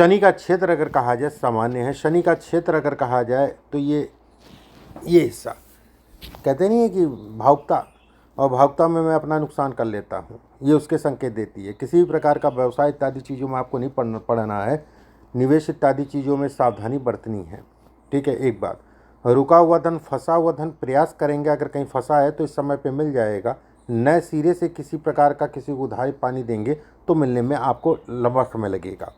शनि का क्षेत्र अगर कहा जाए सामान्य है। शनि का क्षेत्र अगर कहा जाए तो ये हिस्सा कहते नहीं है कि भावुकता, और भावुकता में मैं अपना नुकसान कर लेता हूँ, ये उसके संकेत देती है। किसी भी प्रकार का व्यवसाय इत्यादि चीज़ों में आपको नहीं पढ़ना है, निवेश इत्यादि चीज़ों में सावधानी बरतनी है। ठीक है। एक बात, रुका हुआ धन, फंसा हुआ धन प्रयास करेंगे, अगर कहीं फंसा है तो इस समय पे मिल जाएगा। नए सिरे से किसी प्रकार का किसी को उधारी पानी देंगे तो मिलने में आपको लंबा समय लगेगा,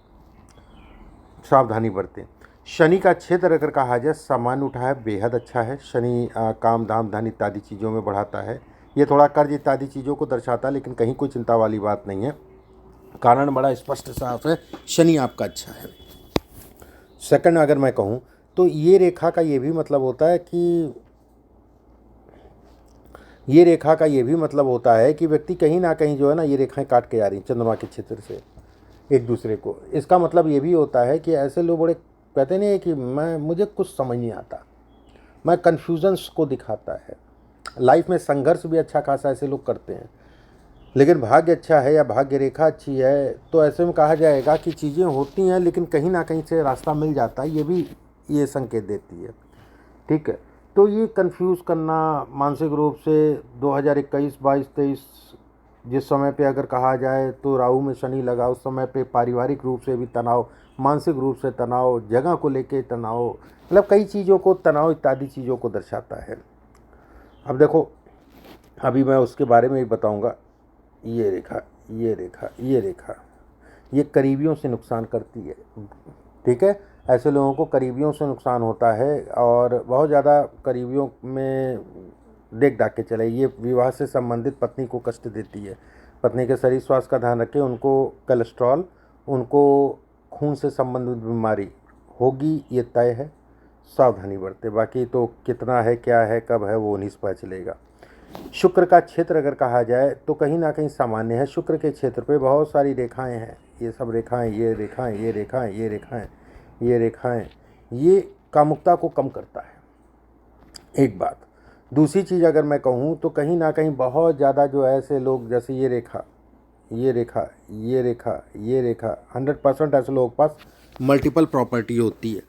सावधानी बरतें। शनि का क्षेत्र अगर कहा जाए सामान्य उठा है, बेहद अच्छा है। शनि काम धाम धन इत्यादि चीज़ों में बढ़ाता है। ये थोड़ा कर्ज इत्यादि चीज़ों को दर्शाता है, लेकिन कहीं कोई चिंता वाली बात नहीं है। कारण बड़ा स्पष्ट साफ है, शनि आपका अच्छा है। सेकंड अगर मैं कहूँ तो ये रेखा का ये भी मतलब होता है कि व्यक्ति कहीं ना कहीं जो है ना, ये रेखाएं काट के जा रही चंद्रमा के क्षेत्र से एक दूसरे को। इसका मतलब ये भी होता है कि ऐसे लोग बड़े कहते नहीं है कि मुझे कुछ समझ नहीं आता, मैं कन्फ्यूजन्स को दिखाता है। लाइफ में संघर्ष भी अच्छा खासा ऐसे लोग करते हैं, लेकिन भाग्य अच्छा है या भाग्य रेखा अच्छी है तो ऐसे में कहा जाएगा कि चीज़ें होती हैं लेकिन कहीं ना कहीं से रास्ता मिल जाता है। ये भी ये संकेत देती है। ठीक है। तो ये कंफ्यूज करना मानसिक रूप से 2021, 22, 23 जिस समय पे अगर कहा जाए तो राहु में शनि लगा, उस समय पे पारिवारिक रूप से भी तनाव, मानसिक रूप से तनाव, जगह को लेके तनाव, मतलब कई चीज़ों को तनाव इत्यादि चीज़ों को दर्शाता है। अब देखो, अभी मैं उसके बारे में ही बताऊंगा। ये रेखा, ये रेखा, ये रेखा, ये करीबियों से नुकसान करती है। ठीक है। ऐसे लोगों को करीबियों से नुकसान होता है, और बहुत ज़्यादा करीबियों में देख दाख के चले। ये विवाह से संबंधित पत्नी को कष्ट देती है। पत्नी के शरीर स्वास्थ्य का ध्यान रखें, उनको कोलेस्ट्रॉल, उनको खून से संबंधित बीमारी होगी, ये तय है। सावधानी बरते। बाकी तो कितना है, क्या है, कब है, वो नहीं पता चलेगा। शुक्र का क्षेत्र अगर कहा जाए तो कहीं ना कहीं सामान्य है। शुक्र के क्षेत्र पे बहुत सारी रेखाएं हैं, ये सब रेखाएं, ये रेखाएं, ये रेखाएं, ये रेखाएं, ये रेखाएं, ये कामुकता को कम करता है। एक बात। दूसरी चीज़ अगर मैं कहूँ तो कहीं ना कहीं बहुत ज़्यादा जो ऐसे लोग, जैसे ये रेखा, ये रेखा, ये रेखा, ये रेखा, 100% ऐसे लोगों के पास मल्टीपल प्रॉपर्टी होती है।